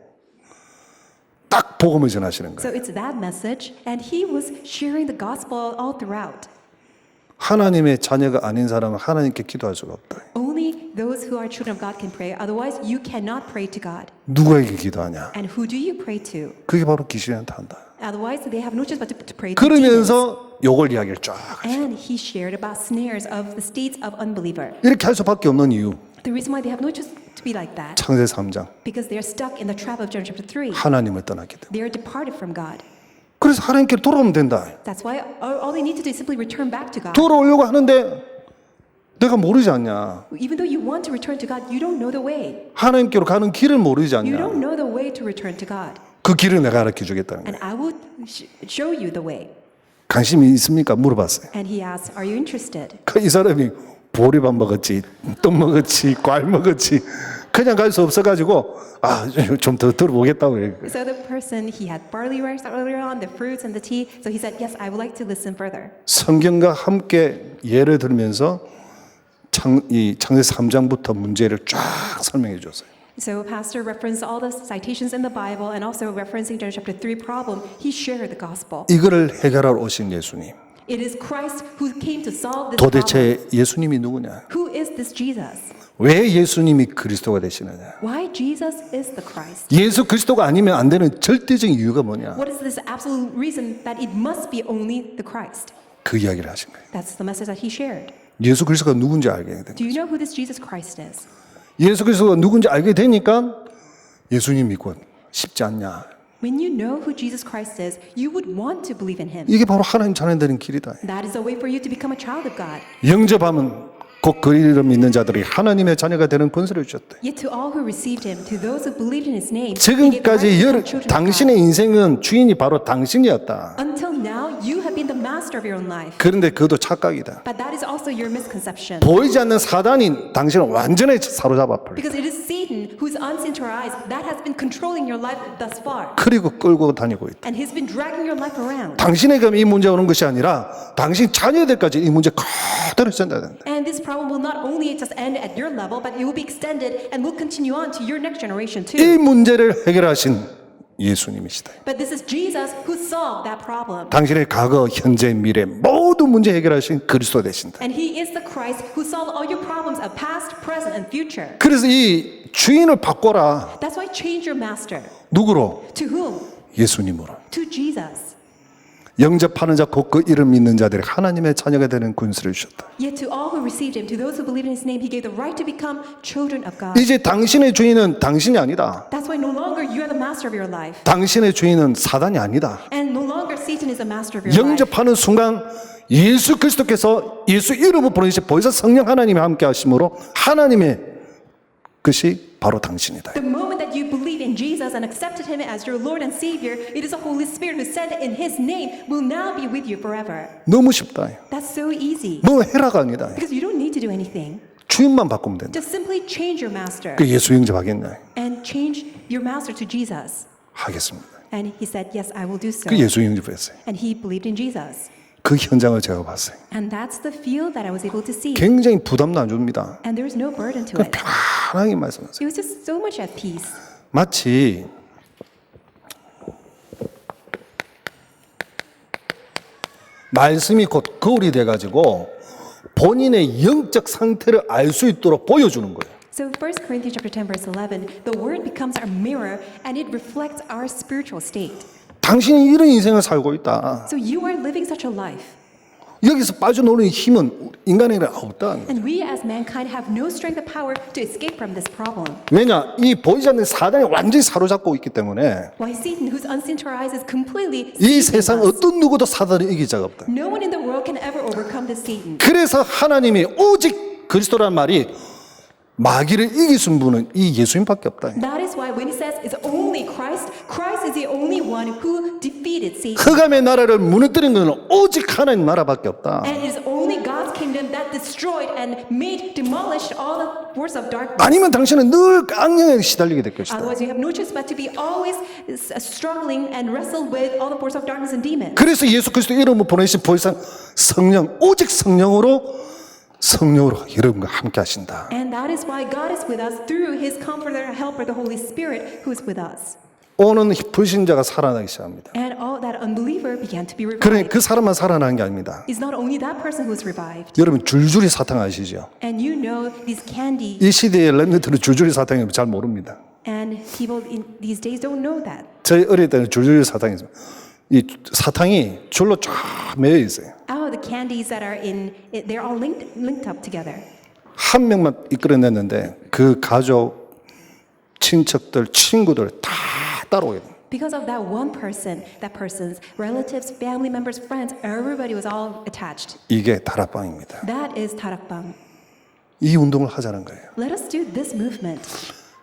딱 복음을 전하시는 So 거예요. it's that message, and he was sharing the gospel all throughout. 하나님의 자녀가 아닌 사람은 하나님께 기도할 수가 없다. Only those who are children of God can pray. Otherwise, you cannot pray to God. 누구에게 기도하냐? And who do you pray to? 그게 바로 귀신한테 한다. Otherwise, they have no choice but to pray to demons. 그러면서 요걸 이야기를 쫙 And he shared about snares of the states of unbeliever. 이렇게 할 수밖에 없는 이유. The reason why they have no choice to be like that, 창세 3장 because they are stuck in the trap of John chapter 3. 하나님을 떠났기 때문에. They are departed from God. 그래서 하나님께 돌아오면 된다. That's why all they need to do is simply return back to God. 돌아오려고 하는데 내가 모르지 않냐? Even though you want to return to God, you don't know the way. 하나님께로 가는 길을 모르지 You don't 않냐? know the way to return to God. 그 길을 내가 가르쳐 주겠다는 And 거예요. I will show you the way. 관심이 있습니까? 물어봤어요. And he asked, are you interested? 이 사람이 보리밥 먹었지, 떡 먹었지, 과일 먹었지, 그냥 갈 수 없어가지고 좀 더 들어보겠다고 그래요. So the person, he had barley rice earlier on, the fruits and the tea. So he said, yes, I would like to listen further. 성경과 함께 예를 들면서 이 창세 3장부터 문제를 쫙 설명해 줬어요. So pastor referenced all the citations in the Bible and also referencing John chapter 3 problem. He shared the gospel. 이거를 해결하러 오신 예수님. It is Christ who came to solve this problem. 도대체 예수님이 누구냐? Who is this Jesus? 왜 예수님이 그리스도가 되시느냐? Why Jesus is the Christ? 예수 그리스도가 아니면 안 되는 절대적인 이유가 뭐냐? What is this absolute reason that it must be only the Christ? 그 이야기를 하신 거예요. That's the message that he shared. 예수 그리스도가 누군지 알게 된 Do 거예요. you know who this Jesus Christ is? 예수 그리스도가 누군지 알게 되니까 예수님 믿고 쉽지 않냐? When you know who Jesus Christ is, you would want to believe in him. 이게 바로 하나님 자녀 되는 길이다. That is a way for you to become a child of God. 영접하면 곧 그 이름 믿는 자들이 하나님의 자녀가 되는 권세를 주셨다. Yet to all who received him, to those who believed in his name, he gave the right to 지금까지 become children of 당신의 God. 인생은 주인이 바로 당신이었다. Until now, you have been the master of your own life. 그런데 그것도 착각이다. But that is also your misconception. 보이지 않는 사단이 당신을 완전히 사로잡아 버려. Because it is Satan who's unseen to our eyes that has been controlling your life thus far. 그리고 끌고 다니고 있다. And he's been dragging your life around. 당신에게 이 문제가 오는 것이 아니라 당신 자녀들까지 이 문제 그대로 전달야 된다. And this problem will not only just end at your level, but it will be extended and will continue on to your next generation too. 이 문제를 해결하신 예수님이시다. But this is Jesus who solved that problem. 당신의 과거, 현재, 미래 모든 문제 해결하신 그리스도 되신다. And he is the Christ who solved all your problems of past, present, and future. 그래서 이 주인을 바꿔라. That's why change your master. 누구로? To whom? 예수님으로. To Jesus. 영접하는 자, 곧 그 이름 믿는 자들이 하나님의 자녀가 되는 권세를 주셨다. Yet to all who received him, to those who believe in his name, he gave the right to become children of God. 이제 당신의 주인은 당신이 아니다. That's why no longer you are the master of your life. 당신의 주인은 사단이 아니다. And no longer Satan is the master of your life. 영접하는 순간 예수 그리스도께서 예수 이름을 부르시고 보이사 성령 하나님이 함께 하심으로 하나님의 것이 바로 당신이다. The moment that you believe in Jesus and accepted him as your Lord and Savior, it is the Holy Spirit who said in his name will now be with you forever. 너무 쉽다. That's so easy. 뭐 해라가 아니다. Because you don't need to do anything. 주인만 바꾸면 된다. Just simply change your master 그 예수 영접하겠냐? and change your master to Jesus. 하겠습니다. And he said, yes, I will do so. 그 예수 영접했어요. And he believed in Jesus. 그 현장을 제가 봤어요. And that's the field that I was able to see. 굉장히 부담도 안 줍니다. And there was no burden to 그 it. 편하게 말씀하세요. It was just so much at peace. 마치 말씀이 곧 거울이 돼가지고 본인의 영적 상태를 알 수 있도록 보여주는 거예요. So 1 Corinthians chapter 10 verse 11, the word becomes our mirror and it reflects our spiritual state. 당신이 이런 인생을 살고 있다. So you are living such a life. 여기서 빠져나오는 힘은 인간에게 없다. And we as mankind have no strength or power to escape from this problem. 왜냐? 이 보이지 않는 사단이 완전히 사로잡고 있기 때문에 Why Satan, who's unseen to our eyes, is completely 이 seizing 세상 us. 어떤 누구도 사단을 이길 자가 없다. No one in the world can ever overcome this Satan. 그래서 하나님이 오직 그리스도라는 말이 마귀를 이기신 분은 이 예수님밖에 없다. That is why when he says it's only Christ, Christ is the only one who defeated Satan. 흑암의 나라를 무너뜨린 것은 오직 하나님 나라밖에 없다. And it is only God's kingdom him that destroyed and demolished all the force of darkness. 아니면 당신은 늘 악령에 시달리게 될 것이다. Otherwise, you have no choice but to be always struggling and wrestle with all the force of darkness and demons. 그래서 예수 그리스도 이름으로 보내신 보혜사 성령, 오직 성령으로 여러분과 함께 하신다. And that is why God is with us through His Comforter, Helper, the Holy Spirit, who is with us. 오는 불신자가 살아나기 시작합니다. And all that unbeliever began to be 그러니 revived. 그 사람만 살아나는 게 아닙니다. It's not only that person who is revived. 여러분 줄줄이 사탕 아시죠? And you know these candy, 이 시대의 렘넌트는 줄줄이 사탕이 잘 모릅니다. and people in these days don't know that. 저희 어릴 때는 줄줄이 사탕이 있어요. 이 사탕이 줄로 쫙 매여 있어요. Oh, the candies that are they're all linked up together. 한 명만 이끌어냈는데 그 가족, 친척들, 친구들 다 따라오게 돼요. Because of that one person, that person's relatives, family members, friends, everybody was all attached. 이게 다락방입니다. That is tarakbang. 이 운동을 하자는 거예요. Let us do this movement.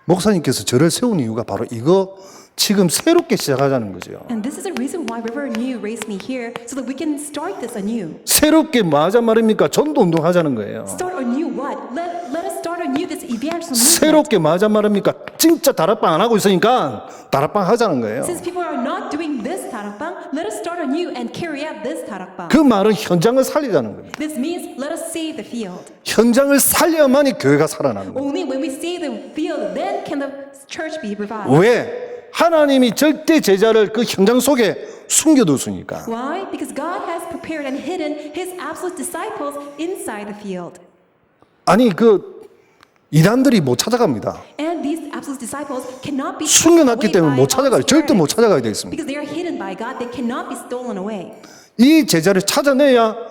목사님께서 저를 세운 이유가 바로 이거 지금 새롭게 시작하자는 거죠. And this is the reason why River New raised me here, so that we can start this anew. 새롭게 뭐 하자 말입니까? 전도 운동 하자는 거예요. Start anew what? Let us start anew this evangelism movement. 새롭게 뭐 하자 말입니까? 진짜 다락방 안 하고 있으니까 다락방 하자는 거예요. Since people are not doing this tarakbang, let us start anew and carry out this tarakbang. 그 말은 현장을 살리자는 겁니다. This means let us save the field. 현장을 살려야만이 교회가 살아나는 거예요. Only when we save the field, then can the church be revived. 왜? 하나님이 절대 제자를 그 현장 속에 숨겨두시니까. Why? Because God has prepared and hidden His absolute disciples inside the field. 아니 그 이단들이 못 찾아갑니다. And these absolute disciples cannot be 숨겨놨기 taken 때문에 away 못 by 찾아가요. 절대 못 spirits. 찾아가게 되어 있습니다. Because they are hidden by God, they cannot be stolen away. 이 제자를 찾아내야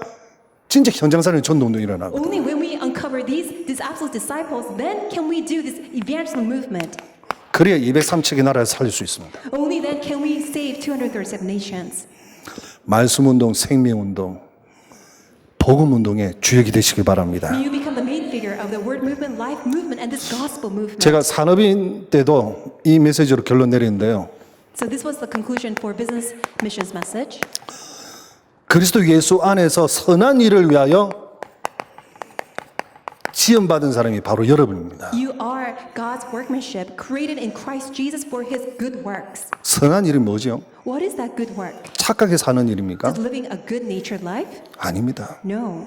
진짜 현장사는 전도운동이 일어나고. Only when we uncover these absolute disciples, then can we do this evangelism movement. 그래야 237개 나라를 살릴 수 있습니다. Only then can we save 237 nations. 말씀운동, 생명운동, 복음운동의 주역이 되시길 바랍니다. May you become the main figure of the word movement, life movement, and this gospel movement. 제가 산업인 때도 이 메시지로 결론 내리는데요. So this was the conclusion for business missions message. 그리스도 예수 안에서 선한 일을 위하여 지원받은 사람이 바로 여러분입니다. You are God's workmanship, created in Christ Jesus for His good works. 선한 일이 뭐죠? What is that good work? 착하게 사는 일입니까? Is living a good-natured life? 아닙니다. No.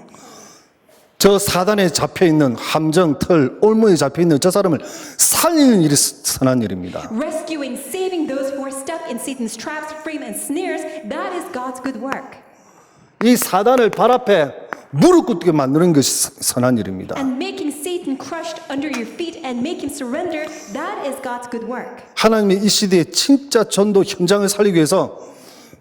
저 사단에 잡혀있는 함정, 털, 올무에 잡혀있는 저 사람을 살리는 일이 선한 일입니다. Rescuing, saving those who are stuck in Satan's traps, frame, and snares, that is God's good work. 이 사단을 발 앞에 무릎 꿇게 만드는 것이 선한 일입니다. And making Satan crushed under your feet and make him surrender, that is God's good work. 하나님이 이 시대에 진짜 전도 현장을 살리기 위해서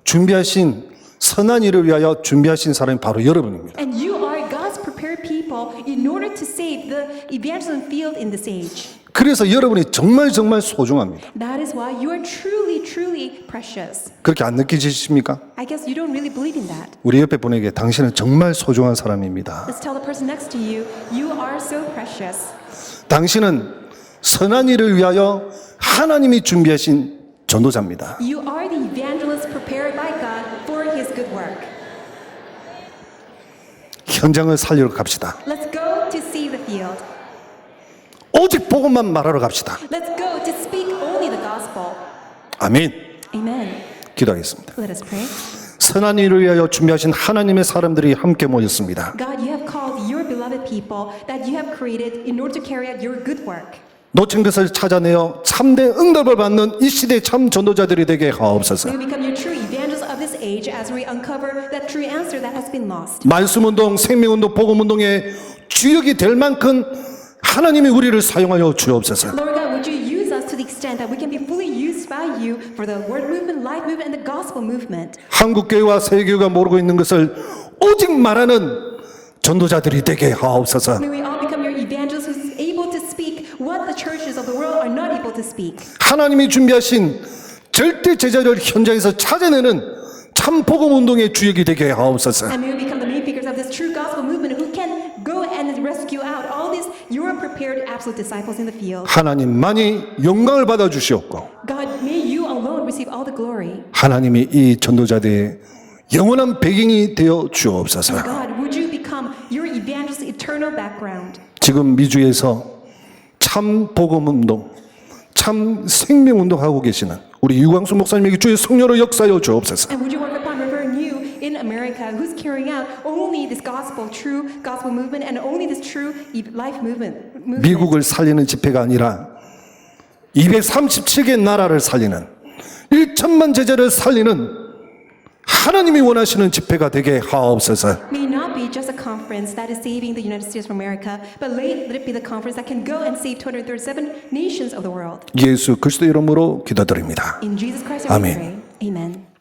준비하신 선한 일을 위하여 준비하신 사람이 바로 여러분입니다. And you are God's prepared people in order to save the evangelism field in this age. 그래서 여러분이 정말 소중합니다. That is why you are truly precious. 그렇게 안 느끼십니까? I guess you don't really believe in that. 우리 옆에 분에게 당신은 정말 소중한 사람입니다. Let's tell the person next to you, you are so precious. 당신은 선한 일을 위하여 하나님이 준비하신 전도자입니다. You are the evangelist prepared by God for His good work. 현장을 살리러 갑시다. Let's go to see the field. 오직 복음만 말하러 갑시다. Let's go to speak only the gospel. 아멘. Amen. 기도하겠습니다. Let us pray. 선한 일을 위하여 준비하신 하나님의 사람들이 함께 모였습니다. God, you have called your beloved people that you have created in order to carry out your good work. 놓친 것을 찾아내어 참된 응답을 받는 이 시대의 참 전도자들이 되게 하옵소서. May we become your true evangelists of this age as we uncover that true answer that has been lost. 말씀운동, 생명운동, 복음운동의 주역이 될 만큼 하나님이 우리를 사용하여 주옵소서. Lord God, would you use us to the extent that we can be fully used by you for the word movement, life movement, and the gospel movement. 한국교회와 세계교회가 모르고 있는 것을 오직 말하는 전도자들이 되게 하옵소서. May we all become your evangelists who's able to speak what the churches of the world are not able to speak. 하나님이 준비하신 절대 제자를 현장에서 찾아내는 참 복음운동의 주역이 되게 하옵소서. And may we become the main figures of this true gospel movement who can go and rescue out all these your prepared absolute disciples in the field. 하나님만이 영광을 받아 주시옵고 God, may you alone receive all the glory. 하나님이 이 전도자들의 영원한 배경이 되어 주옵소서. God, would you become your evangelist eternal background. 지금 미주에서 참 복음운동, 참 생명운동 하고 계시는 우리 유광수 목사님에게 주의 성령으로 역사하여 주옵소서. And would you work upon Reverend Yu in America, who's carrying out only this gospel, true gospel movement, and only this true life movement. 미국을 살리는 집회가 아니라 237개 나라를 살리는 1천만 제자를 살리는 하나님이 원하시는 집회가 되게 하옵소서. May not be just a conference that is saving the United States of America, but let it be the conference that can go and save 237 nations of the world. 예수 그리스도 이름으로 기도드립니다. In Jesus Christ, we 아멘. pray. Amen.